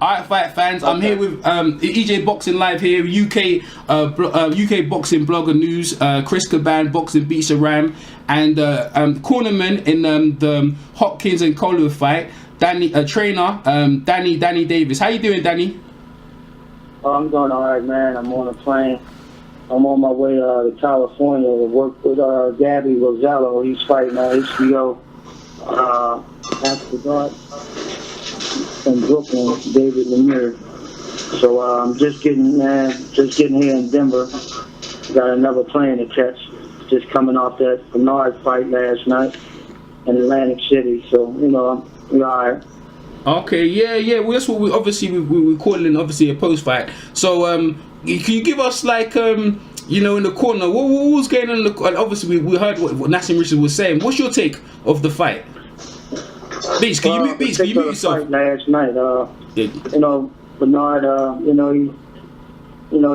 Alright, fight fans. I'm here with EJ Boxing Live here, UK boxing blogger news, Chris Caban, Boxing Beats a Ram, and cornerman in the Hopkins and Kovalev fight, trainer Danny Davis. How you doing, Danny? Oh, I'm doing all right, man. I'm on a plane. I'm on my way to California to work with Gabby Rosello. He's fighting HBO after dark in Brooklyn, David Lemire. So I'm just getting here in Denver. Got another plane to catch. Just coming off that Bernard fight last night in Atlantic City. So we're all right. Okay, yeah. Well, that's what we we're calling obviously a post fight. So can you give us like in the corner what was going on? Obviously we heard what Nassim Richards was saying. What's your take of the fight? Beats, can you mute yourself? Last night, Bernard,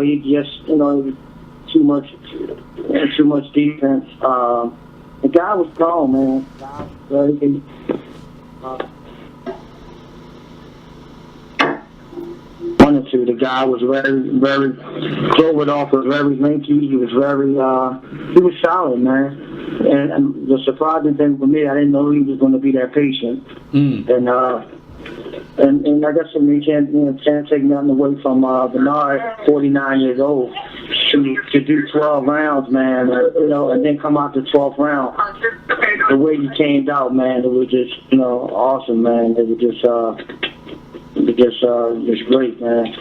he just too much defense. The guy was gone, man. The guy was very, very Kovalev was very lengthy. He was solid, man. And the surprising thing for me, I didn't know he was going to be that patient. And I guess we can't take nothing away from Bernard, 49 years old, to do 12 rounds, man. And then come out the 12th round. The way he came out, man, it was just awesome, man. It was just great, man.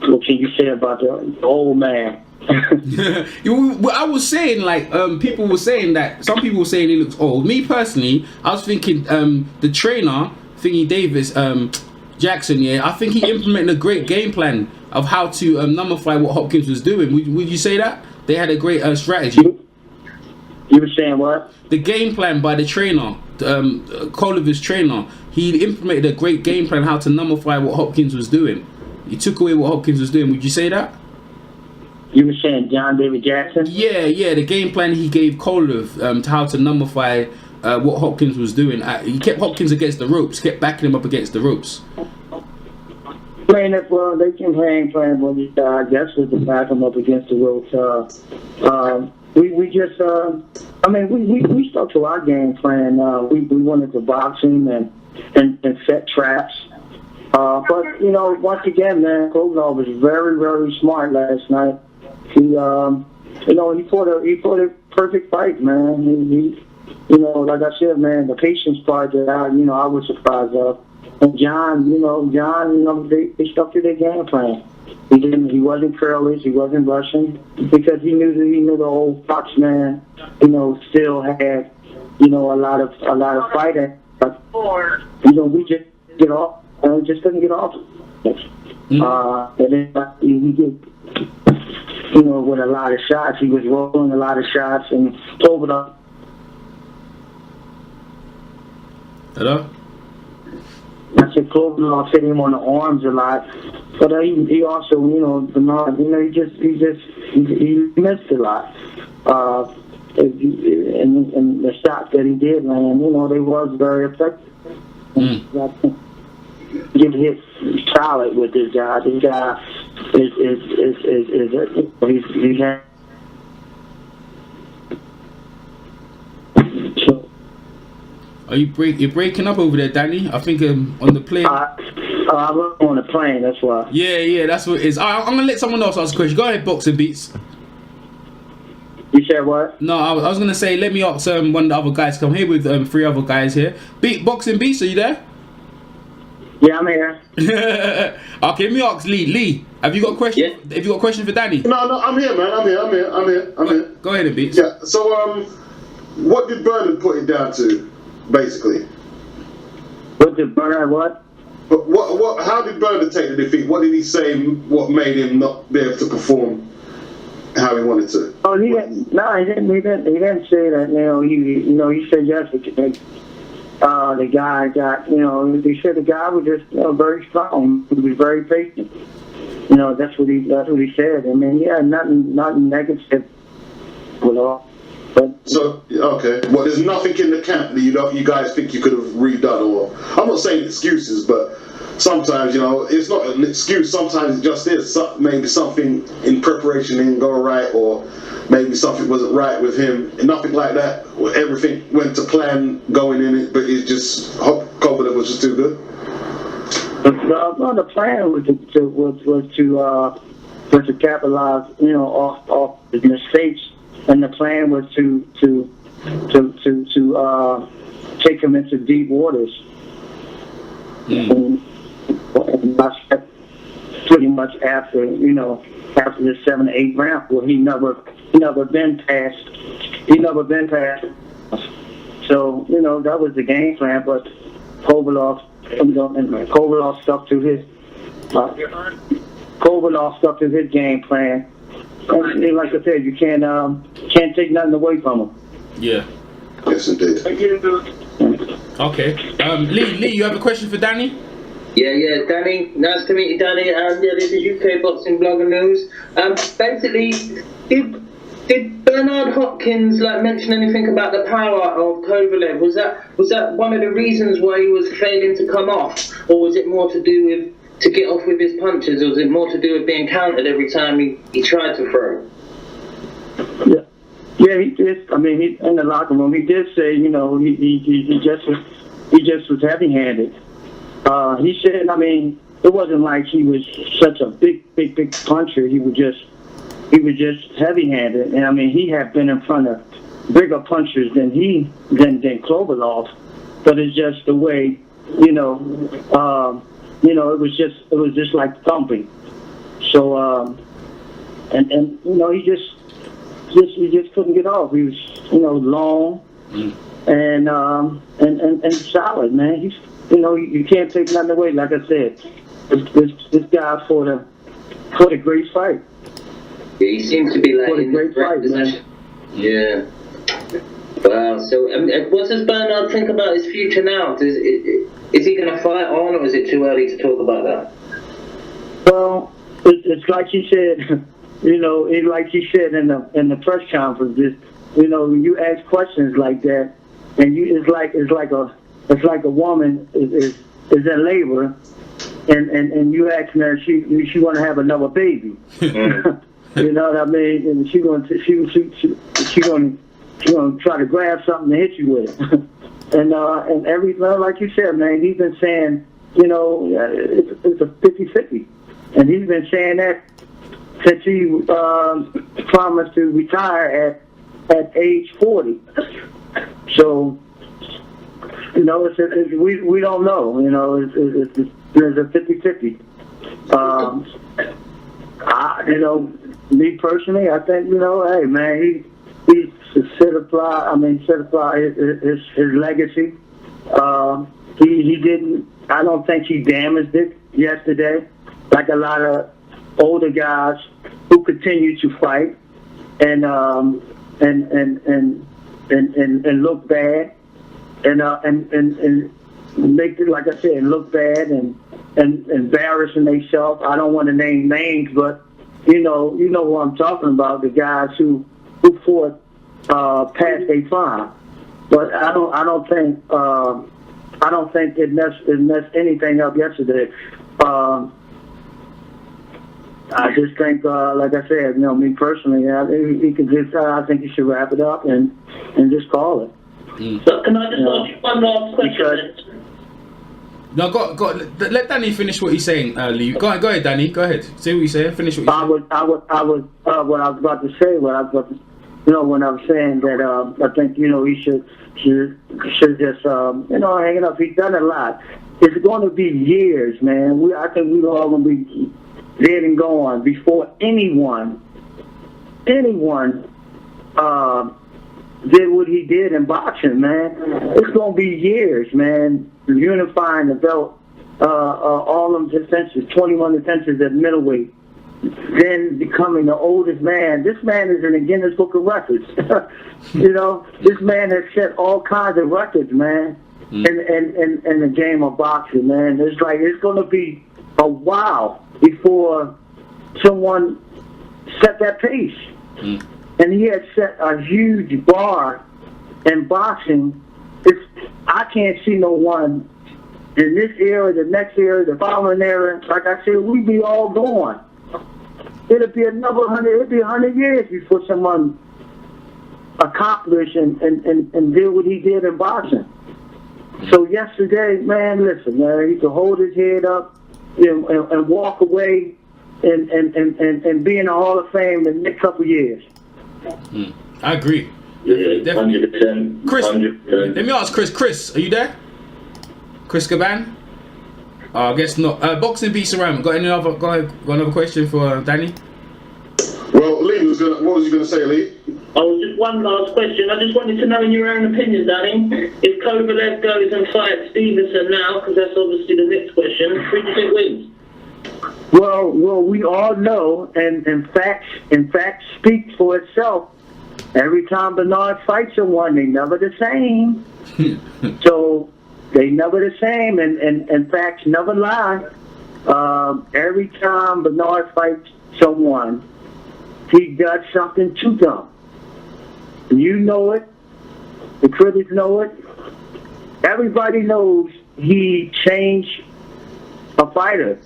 What can you say about the old man? I was saying, like, people were saying that some people were saying he looks old. Me personally, I was thinking the trainer, Thingy Davis, Jackson, I think he implemented a great game plan of how to nullify what Hopkins was doing. Would you say that? They had a great strategy. You were saying what? The game plan by the trainer, Kovalev's trainer, he implemented a great game plan how to nullify what Hopkins was doing. He took away what Hopkins was doing. Would you say that? You were saying John David Jackson? Yeah. The game plan he gave Kovalev to how to nullify what Hopkins was doing. He kept Hopkins against the ropes, kept backing him up against the ropes. Playing it well, they can play, but I guess with the back him up against the ropes. We just, we stuck to our game plan. We wanted to box him and set traps. But once again, man, Kovalev was very, very smart last night. He fought a perfect fight, man. He like I said, man, the patience part that I was surprised of. And John, they stuck to their game plan. He wasn't careless. He wasn't rushing because he knew the old Fox man, still had, a lot of fighting. But we just get off. Just couldn't get off. And then he did, with a lot of shots. He was rolling a lot of shots and over the. Hello? I said Kovalev hit him on the arms a lot, but he also, Bernard, he missed a lot. And the shots that he did land, they was very effective. Get hit solid with this guy. This guy he had. You're breaking up over there, Danny. I think on the plane. I'm on the plane. That's why. Yeah, that's what it is. I'm gonna let someone else ask a question. Go ahead, Boxing Beats. You said what? No, I was gonna say let me ask one of the other guys. Come here with 3 other guys here. Boxing Beats, are you there? Yeah, I'm here. Okay, let me ask Lee. Lee, have you got a question? Yeah. Have you got a question for Danny? No, I'm here, man. I'm here. Go ahead, Beats. Yeah. So, what did Bernard put it down to, basically? What did Bernard what? But what? How did Bernard take the defeat? What did he say? What made him not be able to perform how he wanted to? Oh, he didn't say that. He said yes. The guy got, they said the guy was just, very strong. He was very patient. That's what he said. I mean, nothing negative at all. But so, okay. Well, there's nothing in the camp that you guys think you could have redone, or I'm not saying excuses, but sometimes, it's not an excuse. Sometimes it just is. Maybe something in preparation didn't go right, or maybe something wasn't right with him. Nothing like that. Everything went to plan going in it, but it just Kovalev was just too good. The plan was to capitalize, off the mistakes, and the plan was to take him into deep waters. And that's pretty much after after the 7 or 8 round, where he never been past. So that was the game plan, but Kovalev stuck to his game plan. And like I said, you can't take nothing away from him. Yeah. Yes, indeed. Okay. Lee, you have a question for Danny? Yeah, Danny. Nice to meet you, Danny. This is UK Boxing Blogger News. Basically, did Bernard Hopkins mention anything about the power of Kovalev? Was that one of the reasons why he was failing to come off, or was it more to do with to get off with his punches, or was it more to do with being countered every time he tried to throw? Yeah, he did. I mean, he in the locker room, he did say, he just was heavy-handed. He said, I mean, it wasn't like he was such a big puncher. He was just heavy-handed, and I mean, he had been in front of bigger punchers than Kovalev, but it's just the way, it was just like thumping. So, he just couldn't get off. He was, long and solid, man. He's, you can't take nothing away. Like I said, this guy fought a great fight. Yeah, he seems to be in the great fight, man. Yeah. Wow. So, what does Bernard think about his future now? Is he going to fight on, or is it too early to talk about that? Well, it's like he said. Like he said in the press conference, you ask questions like that, and it's like a woman is in labor, and you ask her she want to have another baby. You know what I mean? And she going to try to grab something to hit you with. and like you said, man, he's been saying, it's a 50-50, and he's been saying that since he promised to retire at age 40. So, we don't know. There's a 50-50. Me personally, I think, hey man, he certified his legacy. He didn't. I don't think he damaged it yesterday, like a lot of older guys who continue to fight and look bad and make it, like I said, look bad and embarrassing themselves. I don't want to name names, but you know what I'm talking about, the guys who fought past their prime. But I don't think it messed anything up yesterday. I just think, like I said, me personally, I think he should wrap it up and just call it. So can I just ask you one last question? No, go. Let Danny finish what he's saying, Lee. Go ahead, Danny. Go ahead. Say what you say. Finish what you say. What I was about to say. When I was saying that, I think he should just hang it up. He's done a lot. It's going to be years, man. I think we're all going to be dead and gone before anyone did what he did in boxing, man. It's going to be years, man, unifying the belt, all them defenses, 21 defenses at middleweight, then becoming the oldest man. This man is in the Guinness Book of Records. This man has set all kinds of records, man, in the game of boxing, man. It's going to be a while before someone set that pace. And he had set a huge bar in boxing. I can't see no one in this era, the next era, the following era, like I said, we'd be all gone. It'll be another 100 years before someone accomplish and did what he did in boxing. So yesterday, man, listen, man, he could hold his head up and walk away and be in the Hall of Fame in the next couple of years. I agree. Yeah, Definitely. 100%. Chris, 100%. let me ask Chris. Chris, are you there? Chris Caban? I guess not. Boxing beats around. Got another question for Danny? Well, Lee what was you gonna say, Lee? Oh, just one last question. I just wanted to know, in your own opinion, Danny, if Kovalev goes and fights Stevenson now, because that's obviously the next question, who do you think wins? Well, we all know, and in fact speaks for itself. Every time Bernard fights someone, they never the same. So they never the same, and facts never lie. Every time Bernard fights someone, he does something to them. You know it. The critics know it. Everybody knows he changed a fighter.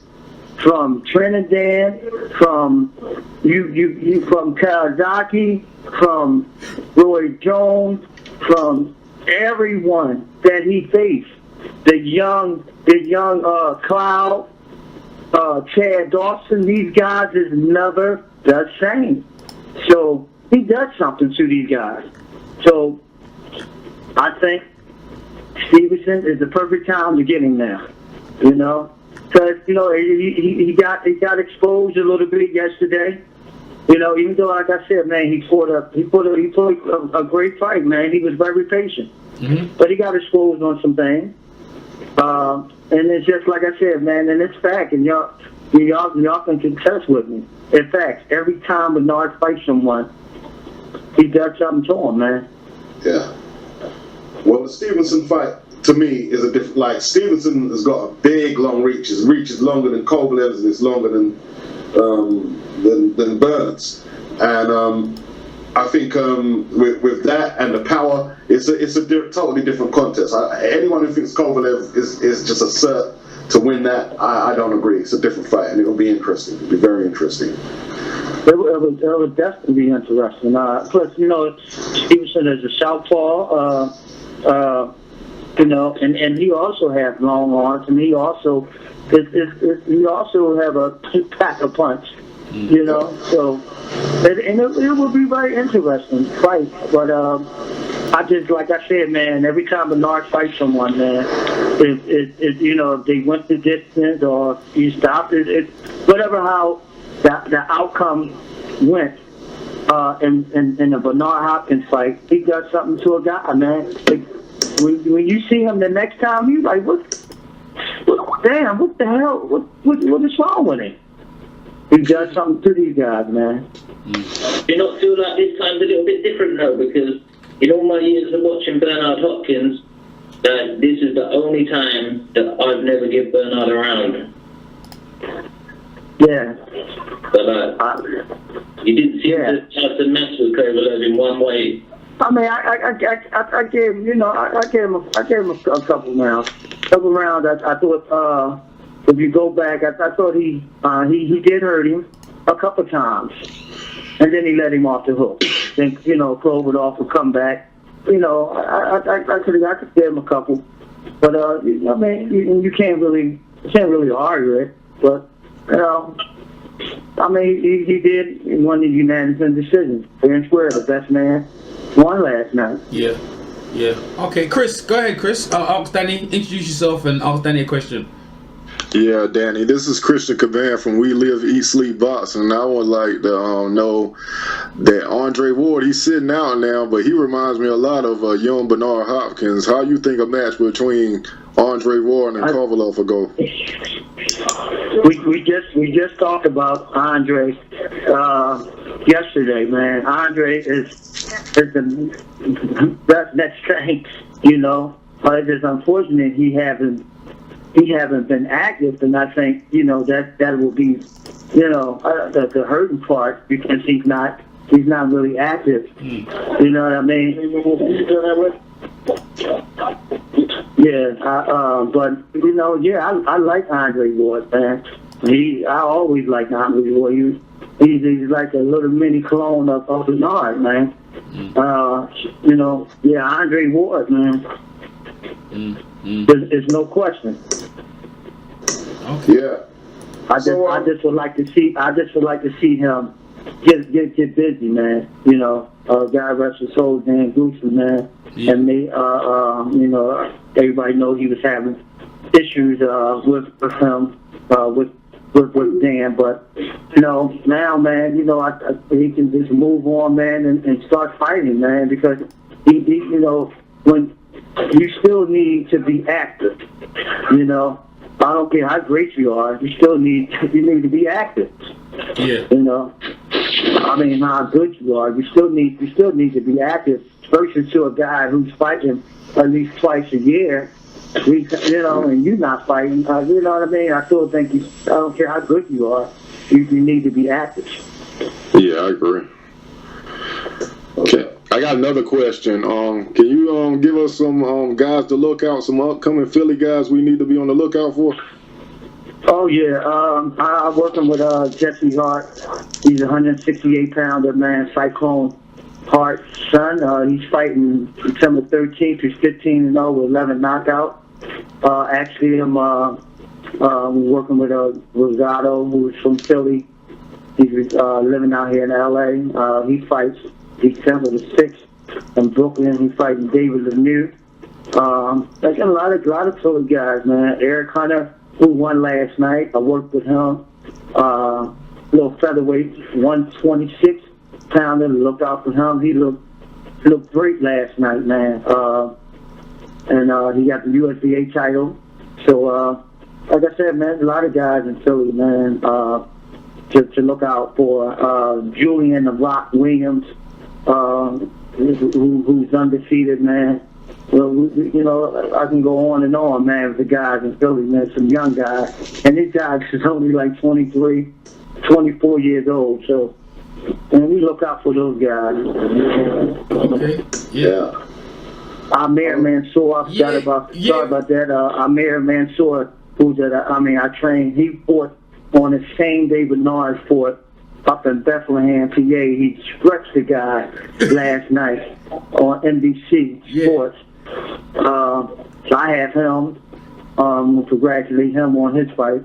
From Trinidad, from from Kawasaki, from Roy Jones, from everyone that he faced. The young Cloud, Chad Dawson, these guys is never the same. So he does something to these guys. So I think Stevenson is the perfect time to get him there. You know? Because, you know, he got exposed a little bit yesterday. You know, even though, like I said, man, he fought a great fight, man. He was very patient. Mm-hmm. But he got exposed on some things. And it's just like I said, man, and it's fact, and y'all can contest with me. In fact, every time Bernard fights someone, he does something to him, man. Yeah. Well, the Stevenson fight, to me, is a different. Like, Stevenson has got a big, long reach. His reach is longer than Kovalev's, and it's longer than Bernard's. And I think with that and the power, it's a totally different contest. Anyone who thinks Kovalev is just a cert to win that, I don't agree. It's a different fight, and it'll be interesting. It'll be very interesting. It would definitely be interesting. Plus, you know, Stevenson is a southpaw. You know, and he also has long arms, and he also have a pack a punch. You know, so it will be very interesting fight. But I just, like I said, man, every time Bernard fights someone, man, if you know, if they went the distance or you stopped it, whatever how the outcome went in the Bernard Hopkins fight, he does something to a guy, man. Like, when you see him the next time, you like, what the hell? What is wrong with him? He does something to these guys, man. Do you not feel like this time's a little bit different though? Because in all my years of watching Bernard Hopkins, this is the only time that I've never give Bernard a round. Yeah. But you didn't seem to have to mess with Kovalev in one way. I mean, I gave him, you know, I gave him a couple rounds. I thought, if you go back, I thought he did hurt him a couple times, and then he let him off the hook. Then, you know, Kovalev would come back. You know, I could give him a couple, but I mean, you can't really argue it. But you know, I mean, he did won the unanimous decision. Fair and square, the best man won last night. Yeah. Okay, Chris, go ahead, Chris. Ask Danny, introduce yourself and ask Danny a question. Yeah, Danny, this is Christian Caban from We Live, Eat, Sleep, Boxing. And I would like to know that Andre Ward, he's sitting out now, but he reminds me a lot of young Bernard Hopkins. How you think a match between Andre Ward and Kovalev will go? We just talked about Andre yesterday, man. Andre is the next thing, you know. But it's unfortunate he haven't been active, and I think, you know, that will be, you know, the hurting part, because he's not really active. You know what I mean? Yeah, but I like Andre Ward, man. I always liked Andre Ward. He's like a little mini clone of Bernard, man. Andre Ward, man. There's no question. Okay. Yeah. I just would like to see him get busy, man. God rest his soul, Dan Goosen, man. Yeah. And everybody knows he was having issues with him with Dan, but now, man, he can just move on, man, and start fighting, man, because he when you still need to be active, I don't care how great you are, you need to be active. Yeah. I mean, how good you are, you still need to be active versus to a guy who's fighting at least twice a year. And you're not fighting. You know what I mean? I still think I don't care how good you are, you need to be active. Yeah, I agree. Okay, I got another question. Can you give us some guys to look out, some upcoming Philly guys we need to be on the lookout for? Oh yeah, I'm working with Jesse Hart. He's a 168-pounder, man, Cyclone Hart son. He's fighting September 13th. He's 15-0 with 11 knockouts. Actually, I'm working with Rosado, who's from Philly. He's living out here in LA. He fights December the 6th in Brooklyn. He's fighting David Lemieux. I got a lot of Philly guys, man. Eric Hunter, who won last night. I worked with him. Little featherweight, 126-pounder. Look out for him. He looked great last night, man. And he got the USDA title. So, like I said, man, a lot of guys in Philly, man, to look out for. Julian the Rock Williams, who's undefeated, man. Well, I can go on and on, man, with the guys in Philly, man, some young guys. And these guys is only like 23, 24 years old, so, and we look out for those guys. Okay. Yeah. Amir Mansour, sorry about that. Amir Mansour, I trained, he fought on the same day Bernard fought up in Bethlehem, PA. He stretched the guy last night on NBC Sports. So I have him, congratulate him on his fight.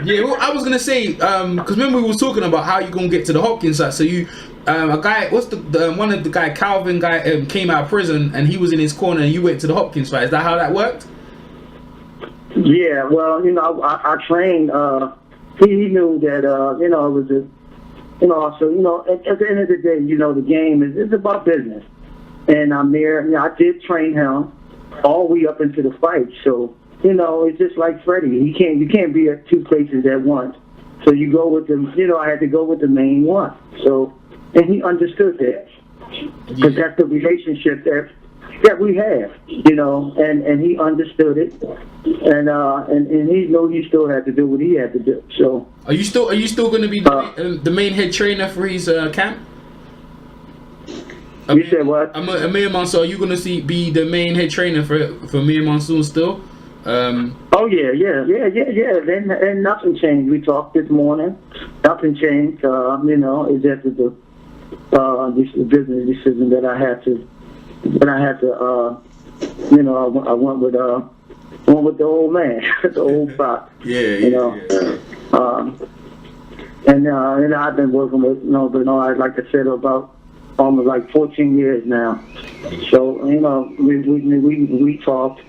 Yeah, well, I was gonna say, because remember we was talking about how you gonna get to the Hopkins side. So you, a guy, what's the one of the guy, Calvin guy, came out of prison and he was in his corner and you went to the Hopkins fight. Is that how that worked? Yeah, well, I trained. He knew that it was a, so at the end of the day, the game is about business. And Amir, I did train him all the way up into the fight. So, it's just like Freddie. You can't be at two places at once. So you go with them. I had to go with the main one. So, and he understood that because that's the relationship that we have. And he understood it, and he knew he still had to do what he had to do. So, are you still going to be the main head trainer for his camp? You said what? Amir Mansour, are you going to be the main head trainer for Amir Mansour still? Oh yeah. Then nothing changed. We talked this morning. Nothing changed. It's just the business decision that I had to. I went with the old man, the old fox. Yeah. And I've been working with Bernard, like I said, about almost like 14 years now. So we talked.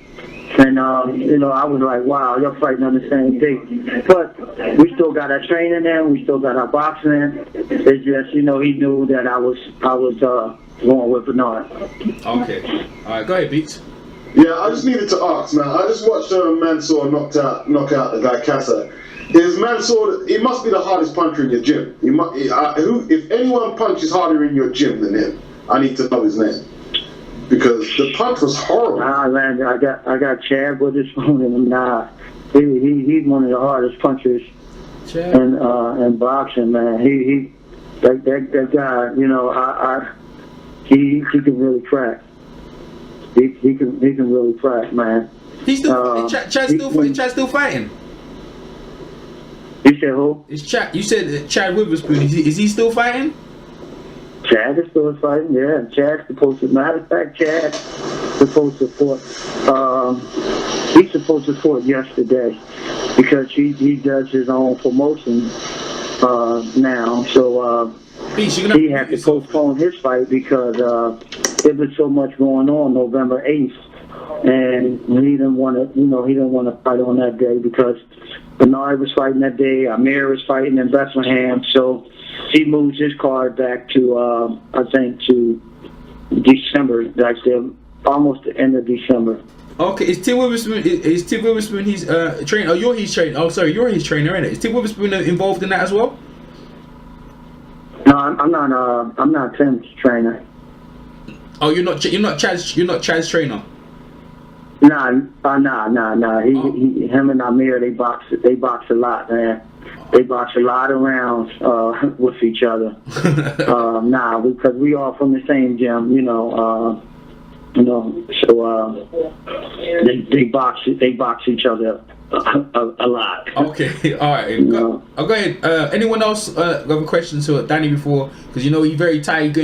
And, I was like, wow, you're fighting on the same day. But we still got our training in, we still got our boxing in. It's just, he knew that I was going with Bernard. Okay. All right, go ahead, Beats. Yeah, I just needed to ask, man. I just watched Mansour knock out the guy Casa. Is Mansour, he must be the hardest puncher in your gym. If anyone punches harder in your gym than him, I need to know his name. Because the punch was horrible. Nah, man, I got Chad with his phone in him. Nah, he's one of the hardest punchers in boxing, man. That guy, he can really crack. He can really fight, man. He's still Chad's still fighting. You said who? It's Chad. You said Chad Witherspoon. Is he still fighting? Chad is still fighting. Yeah, Chad's supposed to. Matter of fact, Chad's supposed to fight. He's supposed to fight yesterday because he does his own promotion now. So he had to postpone his fight because there was so much going on November 8th, and he didn't want to fight on that day because Bernard was fighting that day. Amir was fighting in Bethlehem, so he moves his card back to I think to December. Actually, almost the end of December. Okay, is Tim Witherspoon his trainer? Oh, you're his trainer. Oh, sorry, you're his trainer, isn't it? Is Tim Witherspoon involved in that as well? No, I'm not. I'm not Tim's trainer. Oh, you're not Chad's trainer. Nah. Him and Amir, they box a lot, man. They box a lot of rounds with each other. Because we all from the same gym, so they box each other a lot. Okay, all right. Go ahead. Anyone else have a question to Danny before? Because he's very tired.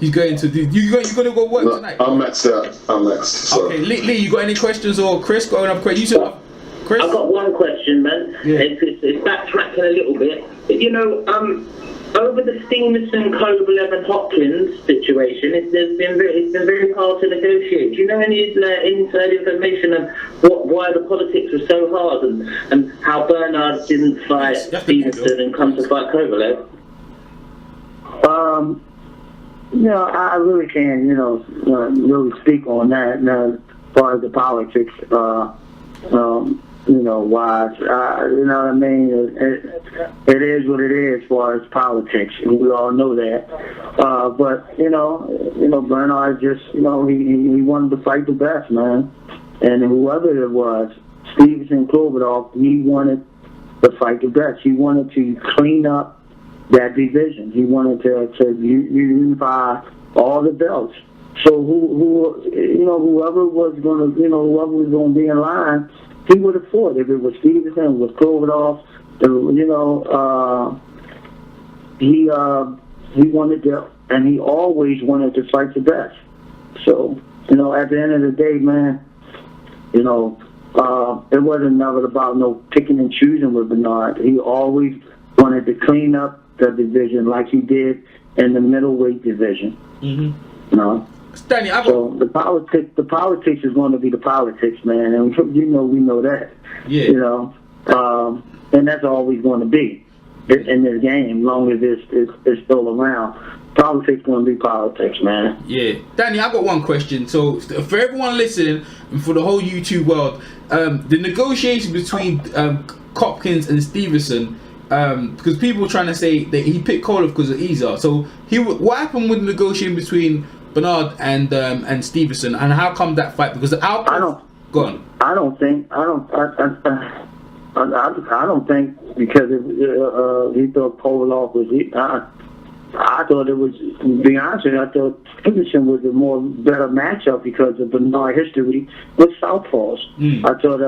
You're going to go work tonight. I'm next. I'm next. So. Okay, Lee, you got any questions, or Chris got another question? Chris? I've got one question, man. Yeah. It's backtracking a little bit. Over the Stevenson, Kovalev and Hopkins situation, it's been very hard to negotiate. Do you know any inside information of why the politics were so hard and how Bernard didn't fight Stevenson and come to fight Kovalev? I really can't, really speak on that as far as the politics, wise. You know what I mean? It is what it is as far as politics. We all know that. But Bernard just, he wanted to fight the best, man. And whoever it was, Stevenson, Kovalev, he wanted to fight the best. He wanted to clean up that division. He wanted to unify all the belts. So whoever was going to be in line, he would have fought. If it was Stevenson, with Kovalev, he wanted to, and he always wanted to fight the best. So at the end of the day, man, it wasn't never about no picking and choosing with Bernard. He always wanted to clean up the division like he did in the middleweight division. Mm-hmm. Stanley, so the politics is going to be the politics, man, and we know that. Yeah. And that's always going to be in this game, as long as it's still around. Politics going to be politics, man. Yeah, Danny, I got one question. So for everyone listening and for the whole YouTube world, the negotiation between Hopkins and Stevenson. Because people were trying to say that he picked Kovalev because of Isa. So what happened with the negotiation between Bernard and Stevenson, and how come that fight? Because I don't think because he thought Kovalev was. I thought it was, to be honest with you, I thought Stevenson was a more better matchup because of Bernard history with southpaws. I thought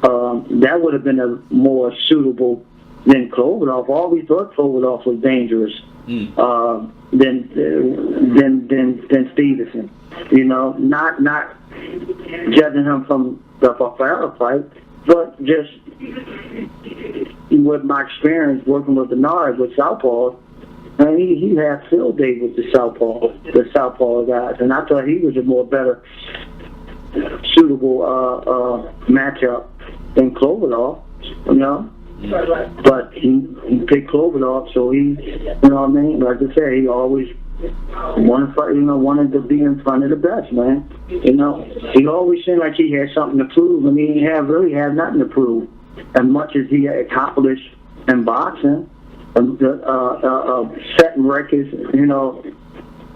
that would have been a more suitable than Kovalev. I always thought Kovalev was dangerous than Stevenson. Not judging him from the Farrell fight, but just with my experience working with Bernard with southpaws. And he had field day with the southpaw guys, and I thought he was a more better suitable matchup than Kovalev, But he picked Kovalev, so like I said, he always wanted to be in front of the best, man. He always seemed like he had something to prove. I mean, he really had nothing to prove. As much as he had accomplished in boxing, setting records,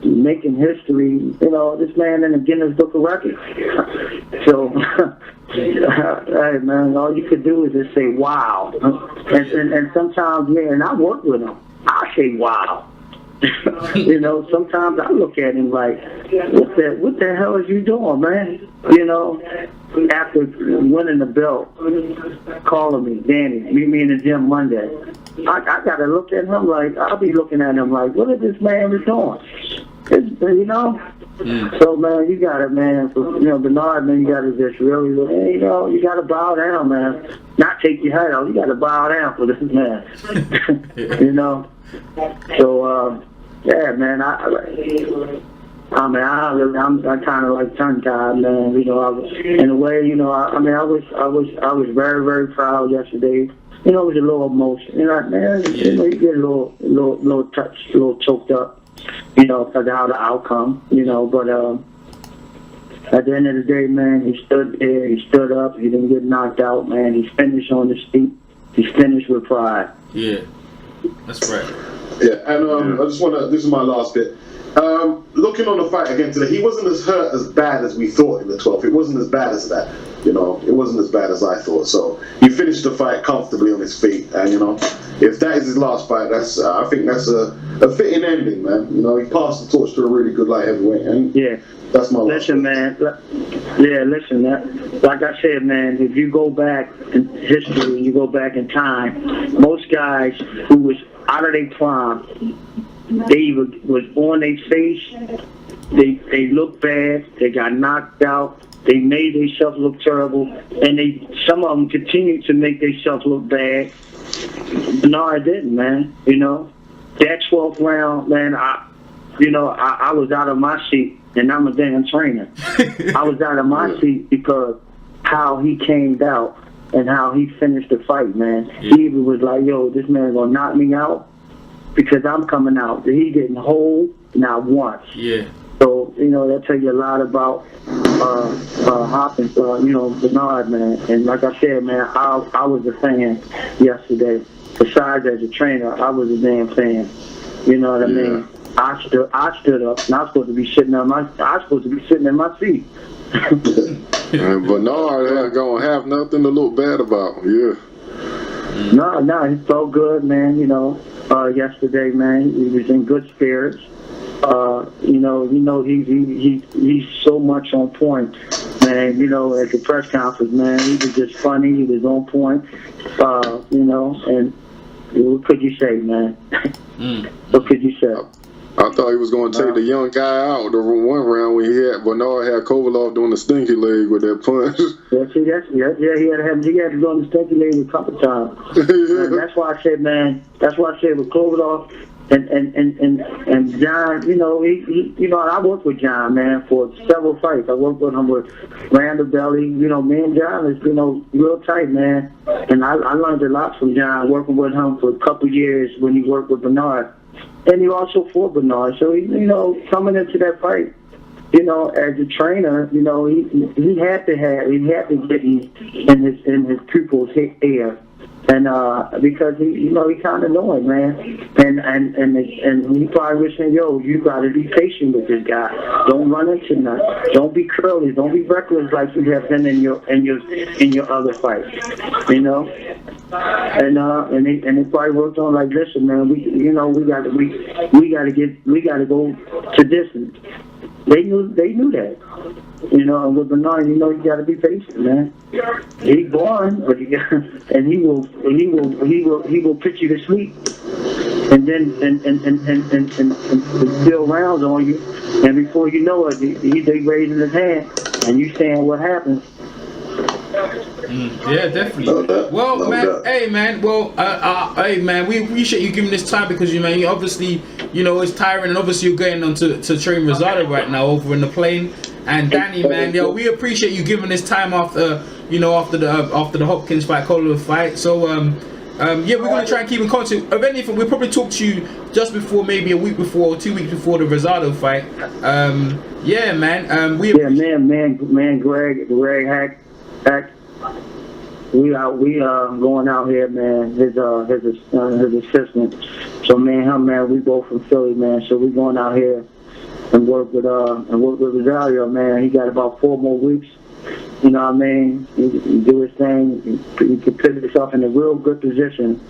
making history, this man in the Guinness Book of Records. So, hey man, all you could do is just say wow. And sometimes, and I work with him, I say wow. You know, sometimes I look at him like, what the hell is you doing, man? You know, after winning the belt, calling me, Danny, meet me in the gym Monday. I got to look at him like, I'll be looking at him like, what is this man is doing? You know? So, man, you got to, man, Bernard, man, you got to just really, you know, you got to bow down, man. Not take your head off. You got to bow down for this man. You know? So, yeah, man, I'm kind of like tongue-tied, man. You know, in a way, you know, I was very, very proud yesterday. You know, it was a little emotion. You know, man, you know, you get a little touched, a little choked up. You know, because of how the outcome. You know, but at the end of the day, man, he stood there. He stood up. He didn't get knocked out, man. He finished on his feet. He finished with pride. Yeah, that's right. Yeah, and I just want to, this is my last bit. Looking on the fight again today, he wasn't as hurt as bad as we thought in the 12th. It wasn't as bad as that, you know. It wasn't as bad as I thought. So he finished the fight comfortably on his feet, and you know, if that is his last fight, that's I think that's a fitting ending, man. You know, he passed the torch to a really good light heavyweight, and yeah, that's my listen, man. Yeah, listen. Like I said, man, if you go back in history, you go back in time, most guys who was out of their prime, they either was on their face, they looked bad, they got knocked out, they made themselves look terrible, and some of them continued to make themselves look bad. Bernard didn't, man. You know, that 12th round, man, I was out of my seat, and I'm a damn trainer. I was out of my seat because how he came out and how he finished the fight, man. He even was like, yo, this man gonna knock me out because I'm coming out. He didn't hold not once. Yeah. So, you know, that tells you a lot about Hopkins, you know, Bernard, man. And like I said, man, I was a fan yesterday. Besides as a trainer, I was a damn fan. You know what I mean? I stood up, and I was supposed to be sitting in my seat. And Bernard ain't gonna have nothing to look bad about. Yeah. No, he felt good, man. You know, yesterday, man, he was in good spirits. You know, he's so much on point, man. You know, at the press conference, man, he was just funny. He was on point. You know, and what could you say, man? What could you say? I thought he was going to take the young guy out the one round when Bernard had Kovalev doing the stinky leg with that punch. He had to go on the stinky leg a couple times. And that's why I said, man. That's why I said with Kovalev and John. You know, I worked with John, man, for several fights. I worked with him with Randall Belly. You know, me and John is, you know, real tight, man. And I learned a lot from John working with him for a couple years when he worked with Bernard. And he also fought Bernard. So, you know, coming into that fight, you know, as a trainer, you know, he had to get in his pupil's ear. And because he kind of know it, man, and he probably was saying, yo, you got to be patient with this guy. Don't run into nothing. Don't be curly. Don't be reckless like you have been in your other fights. You know, and he probably worked on like, listen, man, we got to go to distance. They knew that. You know, and with Bernard, you know, you got to be patient, man. He's born, but he will put you to sleep, and then and still rounds on you, and before you know it, he's raising his hand, and you saying what happened. Yeah, definitely. Well, man, hey, man. Well, hey, man, we appreciate you giving this time because you obviously, you know, it's tiring, and obviously you're going on to train Rosado right now over in the plane. And Danny, man, yo, we appreciate you giving this time after the Hopkins fight, Kovalev fight. So, yeah, we're gonna try and keep in contact. If anything, we'll probably talk to you just before, maybe a week before, or 2 weeks before the Rosado fight. Yeah, man. Man, Greg Hack. We going out here, man. His assistant. So me and him, man, we both from Philly, man. So we going out here and work with Rosario, man. He got about 4 more weeks, You know what I mean? He do his thing. He could put himself in a real good position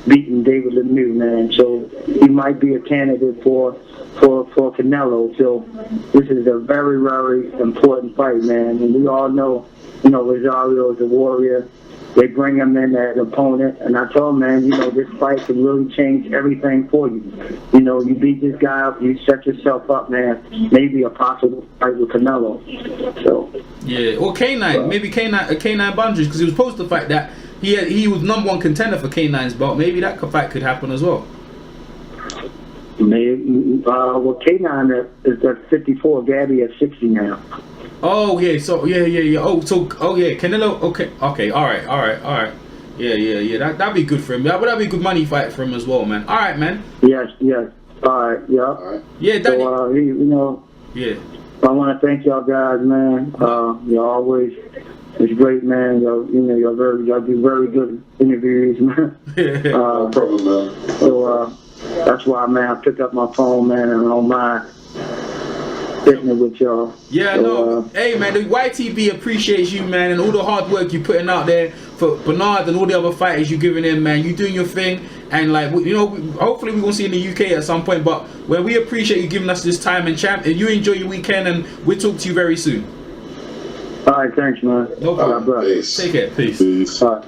beating David Lemieux, man. So he might be a candidate for Canelo. So this is a very, very important fight, man. And we all know, Rosario is a warrior. They bring him in as an opponent, and I told him, man, this fight can really change everything for you. You beat this guy up, you set yourself up, man. Maybe a possible fight with Canelo. So yeah, or K9, maybe K9 boundaries, because he was supposed to fight that. He was #1 contender for K9's belt. Maybe that fight could happen as well. Maybe, K9 is at 54, Gabby at 60 now. Oh yeah, so yeah. Yeah, Canelo. Okay, all right. Yeah. That'd be good for him. That'd be a good money fight for him as well, man. All right, man. Yes. All right, yeah. All right. Yeah, Danny. So, yeah. I want to thank y'all guys, man. Y'all always, it's great, man. Y'all do very good interviews, man. No problem, man. So that's why, man, I picked up my phone, man, and I don't mind sitting it with y'all. Yeah, so, hey, man, the YTV appreciates you, man, and all the hard work you're putting out there for Bernard and all the other fighters you're giving in, man. You doing your thing, and hopefully we're gonna see you in the UK at some point. But we appreciate you giving us this time, and champ, and you enjoy your weekend, and we'll talk to you very soon. All right, thanks, man. No problem. All right, Peace. Take care. Peace. Peace. All right.